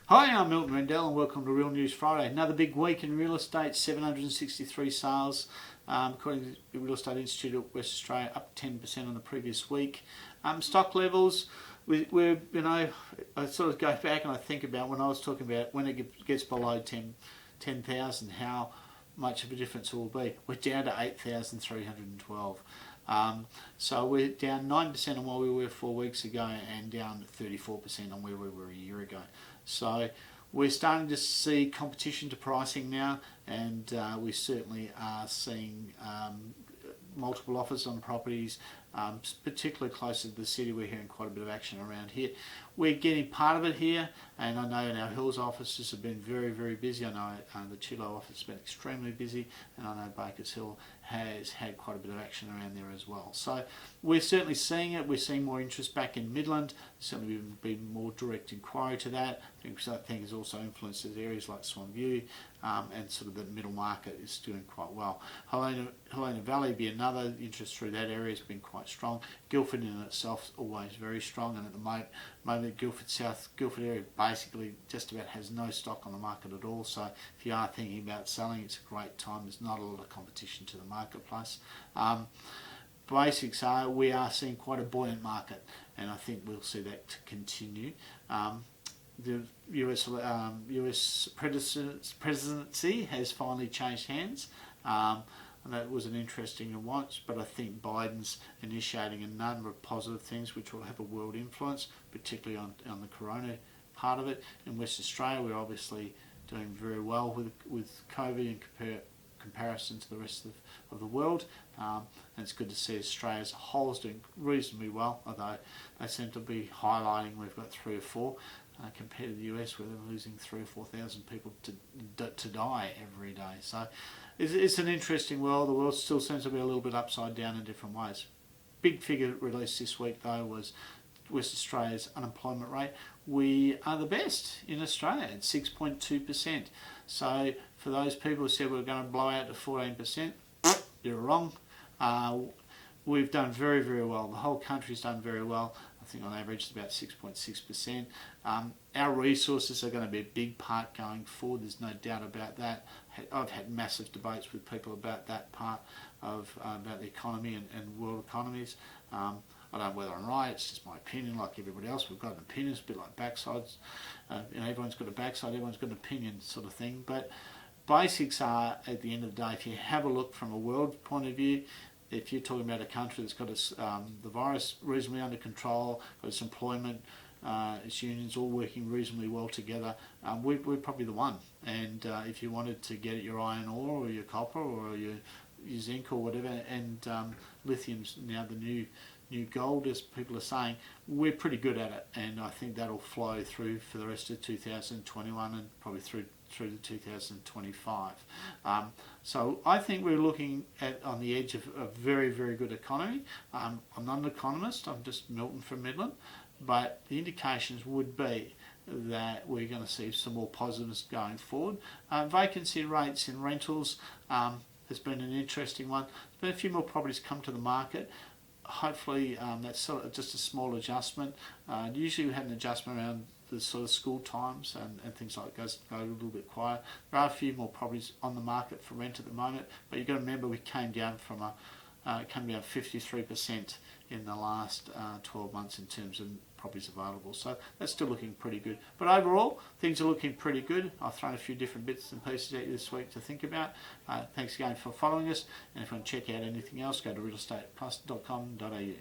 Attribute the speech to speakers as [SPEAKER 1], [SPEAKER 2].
[SPEAKER 1] Hi, I'm Milton Rendell and welcome to Real News Friday. Another big week in real estate, 763 sales, according to the Real Estate Institute of West Australia, up 10% on the previous week. Stock levels, we're I sort of go back and I think about when I was talking about when it gets below 10,000, how much of a difference it will be. We're down to 8,312. So we're down 9% on where we were 4 weeks ago and down 34% on where we were a year ago. So we're starting to see competition to pricing now, and we certainly are seeing multiple offers on properties, particularly closer to the city. We're hearing quite a bit of action around here. We're getting part of it here, and I know in our Hills offices have been very, very busy. I know the Chilo office has been extremely busy, and I know Bakers Hill has had quite a bit of action around there as well. So we're certainly seeing it. We're seeing more interest back in Midland. There's certainly been more direct inquiry to that. I think has also influenced areas like Swan View, and sort of the middle market is doing quite well. Helena Valley be another interest through that area has been quite strong. Guildford in itself always very strong, and at the moment Guildford area basically just about has no stock on the market at all. So if you are thinking about selling, it's a great time. There's not a lot of competition to the marketplace. Basics are we are seeing quite a buoyant market, and I think we'll see that to continue. The US presidency has finally changed hands. And that was an interesting watch, but I think Biden's initiating a number of positive things which will have a world influence, particularly on the corona part of it. In West Australia, we're obviously doing very well with COVID in comparison to the rest of the world, and it's good to see Australia as a whole is doing reasonably well, although they seem to be highlighting we've got 3 or 4 compared to the US, where they're losing 3,000 or 4,000 people to die every day. So it's an interesting world. The world still seems to be a little bit upside down in different ways. Big figure released this week though was West Australia's unemployment rate. We are the best in Australia at 6.2%. So for those people who said we're going to blow out to 14%, you're wrong. We've done very, very well. The whole country's done very well. I think on average it's about 6.6%. Our resources are going to be a big part going forward. There's no doubt about that. I've had massive debates with people about that part of about the economy and world economies. I don't know whether I'm right. It's just my opinion. Like everybody else, we've got an opinion. It's a bit like backsides. Everyone's got a backside. Everyone's got an opinion, sort of thing. But basics are, at the end of the day, if you have a look from a world point of view, if you're talking about a country that's got the virus reasonably under control, got its employment, its unions all working reasonably well together, we're probably the one. And if you wanted to get at your iron ore or your copper or your zinc or whatever, and lithium's now the new gold, as people are saying, we're pretty good at it, and I think that'll flow through for the rest of 2021 and probably through to 2025. So I think we're looking at on the edge of a very, very good economy. I'm not an economist, I'm just Milton from Midland, but the indications would be that we're going to see some more positives going forward. Vacancy rates in rentals has been an interesting one. There's been a few more properties come to the market. Hopefully that's sort of just a small adjustment. Usually we had an adjustment around the sort of school times and things like that go a little bit quiet. There are a few more properties on the market for rent at the moment, but you've got to remember we came down from 53% in the last 12 months in terms of properties available. So that's still looking pretty good. But overall, things are looking pretty good. I've thrown a few different bits and pieces at you this week to think about. Thanks again for following us. And if you want to check out anything else, go to realestateplus.com.au.